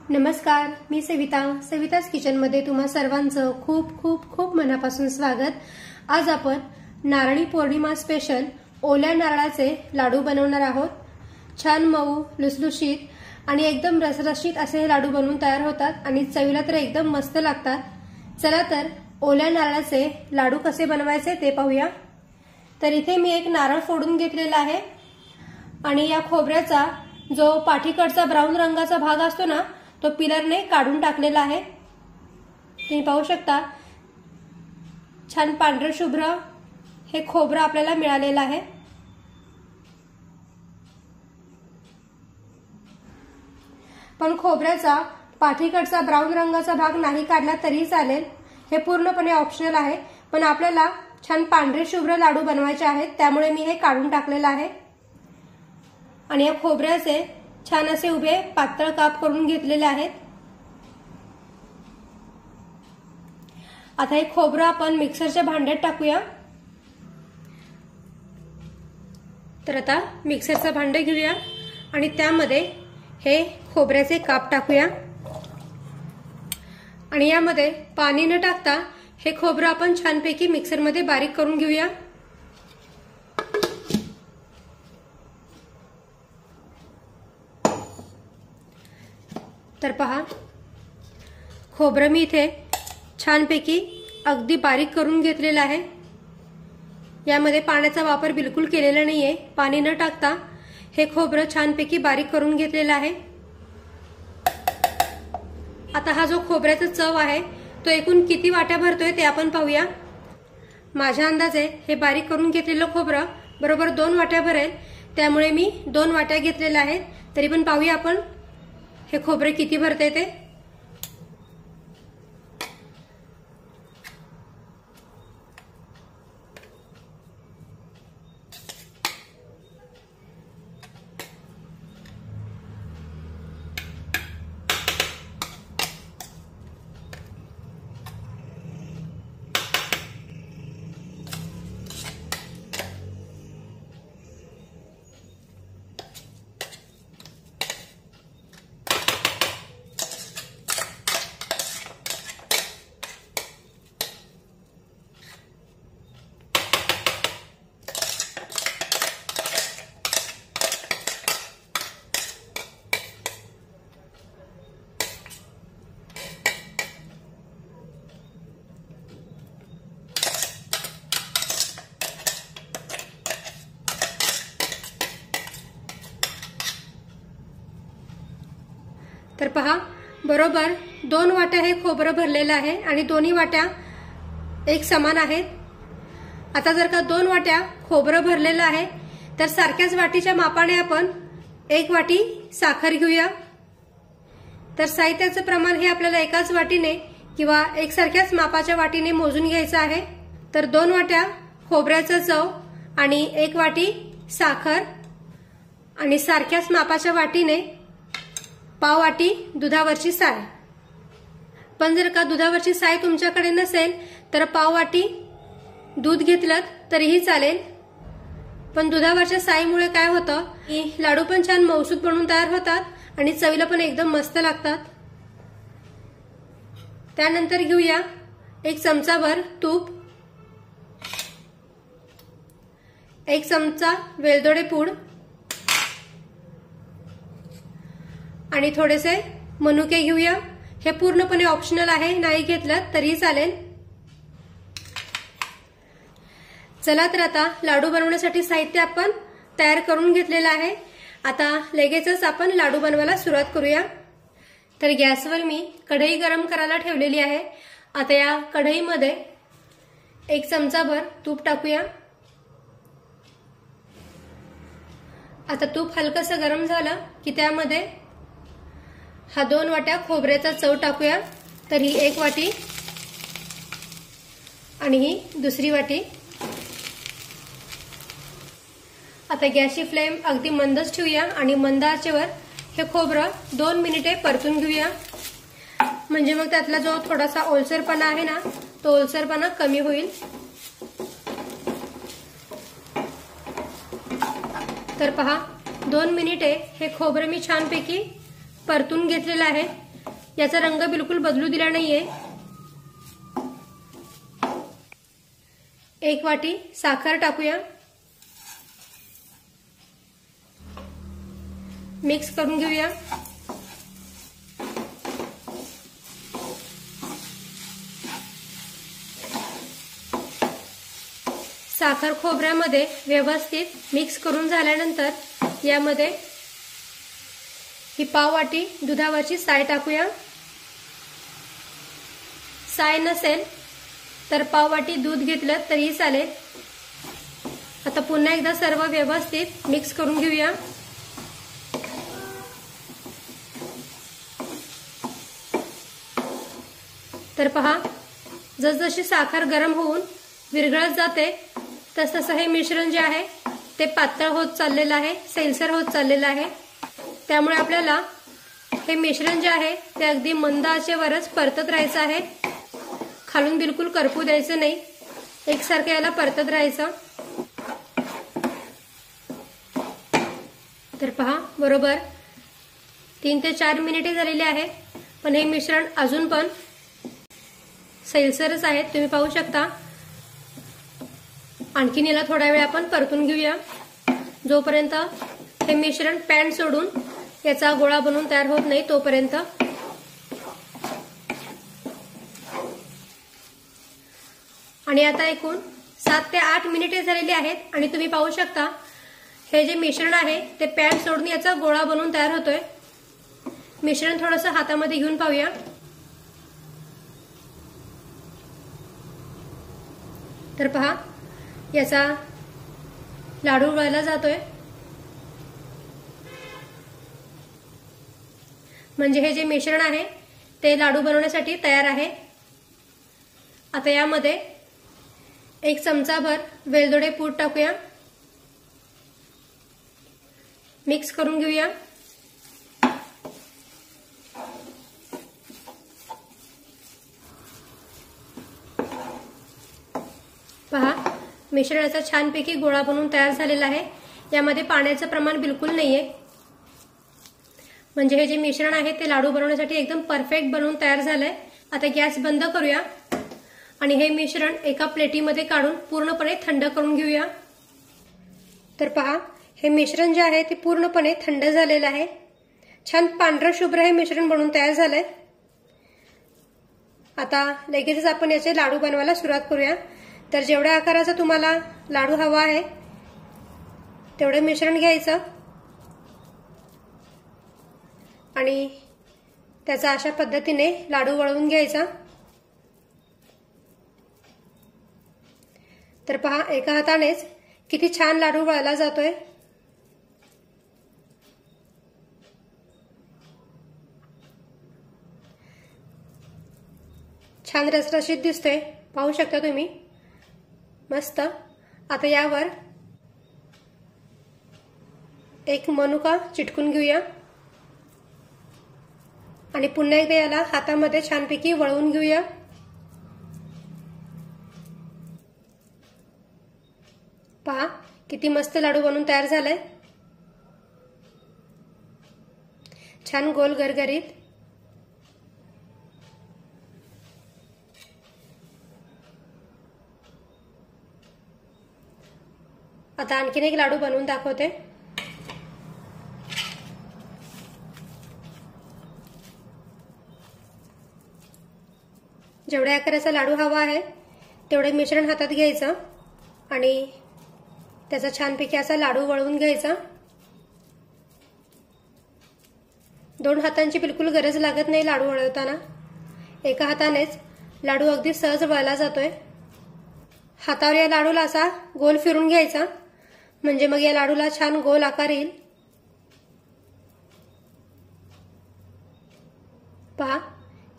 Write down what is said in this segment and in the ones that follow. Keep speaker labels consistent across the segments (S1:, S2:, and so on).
S1: नमस्कार, मी सविताच किचनमध्ये तुम्हा सर्वांचं खूप खूप खूप मनापासून स्वागत। आज आपण नारळी पौर्णिमा स्पेशल ओल्या नारळाचे लाडू बनवणार आहोत। छान मऊ, लुसलुशीत आणि एकदम रसरशीत असे हे लाडू बनवून तयार होतात आणि चवीला तर एकदम मस्त लागतात। चला तर ओल्या नारळाचे लाडू कसे बनवायचे ते पाहूया। तर इथे मी एक नारळ फोडून घेतलेला आहे आणि या खोबऱ्याचा जो पाठीकडचा ब्राऊन रंगाचा भाग असतो ना तो पिलरने काढून टाकलेला आहे। तुम्ही पाहू शकता छान पांढरे शुभ्र हे खोबरं आपल्याला मिळालेलं आहे। पण खोबऱ्याचा पाठीकडचा ब्राऊन रंगाचा भाग नाही काढला तरी चालेल, हे पूर्णपणे ऑप्शनल आहे। पण आपल्याला छान पांढरे शुभ्र लाडू बनवायचे आहेत, त्यामुळे मी हे काढून टाकलेलं आहे। आणि या खोबऱ्याचे छान असे उभे पातळ काप करून घेतलेले आहेत। आता हे खोबरं आपण मिक्सरच्या भांड्यात टाकूया। तर आता मिक्सरचं भांडं घेऊया आणि त्यामध्ये हे खोबऱ्याचे काप टाकूया आणि यामध्ये पाणी न टाकता हे खोबरं आपण छानपैकी मिक्सरमध्ये बारीक करून घेऊया। तर पहा, खोबरं मी इथे छानपैकी अगदी बारीक करून घेतलेलं आहे। यामध्ये पाण्याचा वापर बिलकुल केलेला नाहीये। पाणी न टाकता हे खोबरं छानपैकी बारीक करून घेतलेलं आहे। आता हा जो खोबऱ्याचा चव आहे तो एकूण किती वाट्या भरतोय ते आपण पाहूया। माझ्या अंदाजे हे बारीक करून घेतलेलं खोबरं बरोबर 2 वाट्या भरेल, त्यामुळे मी 2 वाट्या घेतलेल्या आहेत। तरी पण पाहूया आपण हे खोबरे किती भरते ते। तर पहा, बरोबर 2 वाट्या हे खोबरं भरलेलं आहे आणि दोन्ही वाट्या एक समान आहेत। आता जर का 2 वाट्या खोबरं भरलेलं आहे तर सारख्याच वाटीच्या मापाने आपण 1 वाटी साखर घेऊया। तर साहित्याचं प्रमाण हे आपल्याला एकाच वाटीने किंवा एकसारख्याच मापाच्या वाटीने मोजून घ्यायचं आहे। तर 2 वाट्या खोबऱ्याचं चव आणि 1 वाटी साखर आणि सारख्याच मापाच्या वाटीने पाव वाटी दुधावरची साय। पण जर का दुधावरची साय तुमच्याकडे नसेल तर पाव वाटी दूध घेतलं तरीही चालेल। पण दुधावरच्या साईमुळे काय होतं की लाडू पण छान मऊसूत बनून तयार होतात आणि चवीला पण एकदम मस्त लागतात। त्यानंतर घेऊया 1 चमचाभर तूप, 1 चमचा वेलदोडे पूड आणि थोडेसे मनुके घेऊया। हे पूर्णपणे ऑप्शनल आहे, नाही घेतलं तरी चालेल। चला तर आता लाडू बनवण्यासाठी साहित्य आपण तयार करून घेतलेलं आहे। आता लगेचच आपण लाडू बनवायला सुरुवात करूया। तर गॅसवर मी कढई गरम करायला ठेवलेली आहे। आता या कढईमध्ये 1 चमचाभर तूप टाकूया। आता तूप हलकसं गरम झालं की त्यामध्ये हा 2 वाट्या खोबऱ्याचा चव टाकूया। तर ही 1 वाटी आणि ही दुसरी वाटी। आता गॅसची फ्लेम अगदी मंदच ठेवूया आणि मंद आचेवर हे खोबरं 2 मिनिटे परतून घेऊया, म्हणजे मग त्यातला जो थोडासा ओलसरपणा आहे ना तो ओलसरपणा कमी होईल। तर पहा 2 मिनिटे हे खोबरं मी छानपैकी परतून घेतलेलं आहे याचा रंग बिलकुल बदलू दिला नाहीये। 1 वाटी साखर टाकूया, मिक्स करून घेऊया। साखर खोबऱ्यामध्ये व्यवस्थित मिक्स करून झाल्यानंतर यामध्ये ही पाव वाटी दुधावरची साय टाकूया। साय नसेल तर पाव वाटी दूध घेतलं तरीही चालेल। आता पुन्हा एकदा सर्व व्यवस्थित मिक्स करून घेऊया। तर पहा, जसजशी साखर गरम होऊन विरघळत जाते तसतसं हे मिश्रण जे आहे ते पातळ होत चाललेलं आहे, सैलसर होत चाललेलं आहे। त्यामुळे आपल्याला हे मिश्रण जे आहे ते अगदी मंद आचेवरच परतत राहायचं आहे, खालून बिलकुल करपू द्यायचं नाही, एकसारखं याला परतत राहायचं। तर पहा, बरोबर 3 ते 4 मिनिटे झालेली आहे, पण हे मिश्रण अजून पण सैलसरच आहे, तुम्ही पाहू शकता। आणखीन याला थोडा वेळ आपण परतून घेऊया, जोपर्यंत हे मिश्रण पॅन सोडून याचा गोळा बनून तयार होत नाही तोपर्यंत। आणि आता एकूण 7 ते 8 मिनिटे झालेली आहेत आणि तुम्ही पाहू शकता हे जे मिश्रण आहे ते पॅन सोडून याचा गोळा बनून तयार होतोय। मिश्रण थोडंसं हातामध्ये घेऊन पाहूया। तर पहा, याचा लाडू वळला जातोय, म्हणजे हे जे मिश्रण आहे ते लाडू बनवण्यासाठी तयार आहे। आता यामध्ये 1 चमचाभर वेलदोडे पूड टाकूया, मिक्स करून घेऊया। पहा, मिश्रणाचा छानपैकी गोळा बनवून तयार झालेला आहे। यामध्ये पाण्याचं प्रमाण बिलकुल नाहीये, म्हणजे हे जे मिश्रण आहे ते लाडू बनवण्यासाठी एकदम परफेक्ट बनवून तयार झालंय। आता गॅस बंद करूया आणि हे मिश्रण एका प्लेटीमध्ये काढून पूर्णपणे थंड करून घेऊया। तर पहा, हे मिश्रण जे आहे ते पूर्णपणे थंड झालेलं आहे। छान पांढरं शुभ्र हे मिश्रण बनवून तयार झालंय। आता लगेचच आपण याचे लाडू बनवायला सुरुवात करूया। तर जेवढ्या आकाराचा तुम्हाला लाडू हवा आहे तेवढे मिश्रण घ्यायचं आणि त्याचा अशा पद्धतीने लाडू वळवून घ्यायचा। तर पहा, एका हातानेच किती छान लाडू वळला जातोय। छान रसरशीत दिसतोय, पाहू शकता तुम्ही, मस्त। आता यावर एक मनुका चिटकून घेऊया आणि पुन्हा एकदा याला हातामध्ये छानपैकी वळवून घेऊया। पहा, किती मस्त लाडू बनवून तयार झालाय, छान गोल गरगरीत। आता आणखीन एक लाडू बनवून दाखवते। जेवढ्या आकाराचा लाडू हवा आहे तेवढे मिश्रण हातात घ्यायचं आणि त्याचा छानपैकी असा लाडू वळवून घ्यायचा। 2 हातांची बिलकुल गरज लागत नाही लाडू वळवताना, एका हातानेच लाडू अगदी सहज वळला जातोय। हातावर या लाडूला असा गोल फिरून घ्यायचा, म्हणजे मग या लाडूला छान गोल आकार येईल। पहा,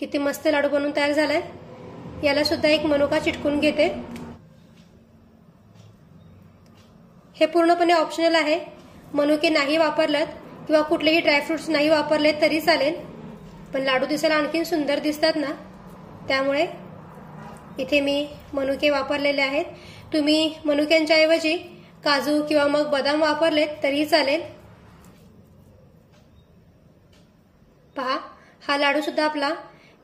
S1: किती मस्त लाडू बनवून तयार झालाय। याला सुद्धा एक मनुका चिटकून घेते। हे पूर्णपणे ऑप्शनल आहे, मनुके नाही वापरलात किंवा कुठलेही ड्रायफ्रुट्स नाही वापरले तरी चालेल, पण लाडू दिसायला आणखीन सुंदर दिसतात ना, त्यामुळे इथे मी मनुके वापरलेले आहेत। तुम्ही मनुक्यांच्या ऐवजी काजू किंवा मग बदाम वापरलेत तरीही चालेल। पहा, हा लाडू सुद्धा आपला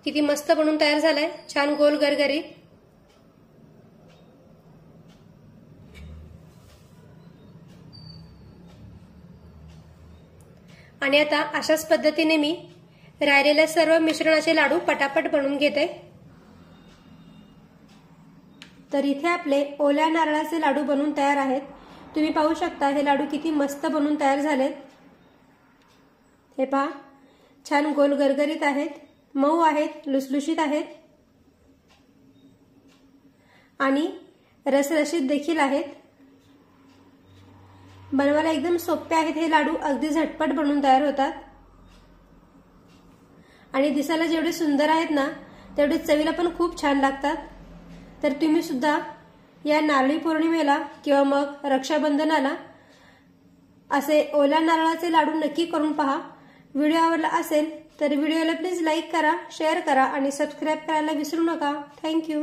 S1: किती मस्त बनून तयार झालाय, छान गोल गरगरीत। आणि आता अशाच पद्धतीने मी राहिलेल्या सर्व मिश्रणाचे लाडू पटापट बनवून घेते। तर इथे आपले ओल्या नारळाचे लाडू बनून तयार आहेत। तुम्ही पाहू शकता हे लाडू किती मस्त बनून तयार झालेत। हे पहा, छान गोल गरगरीत आहेत, मऊ आहेत, लुसलुशीत आहेत आणि रसरशीत देखील आहेत। बनवायला एकदम सोपे आहेत हे लाडू, अगदी झटपट बनून तयार होतात आणि दिसायला जेवढे सुंदर आहेत ना तेवढे चवीला पण खूप छान लागतात। तर तुम्ही सुद्धा या नारळी पौर्णिमेला किंवा मग रक्षाबंधनाला असे ओल्या नारळाचे लाडू नक्की करून पहा। व्हिडिओ आवडला असेल तर व्हिडिओला प्लीज लाईक करा, शेअर करा आणि सबस्क्राईब करायला विसरू नका। थँक्यू।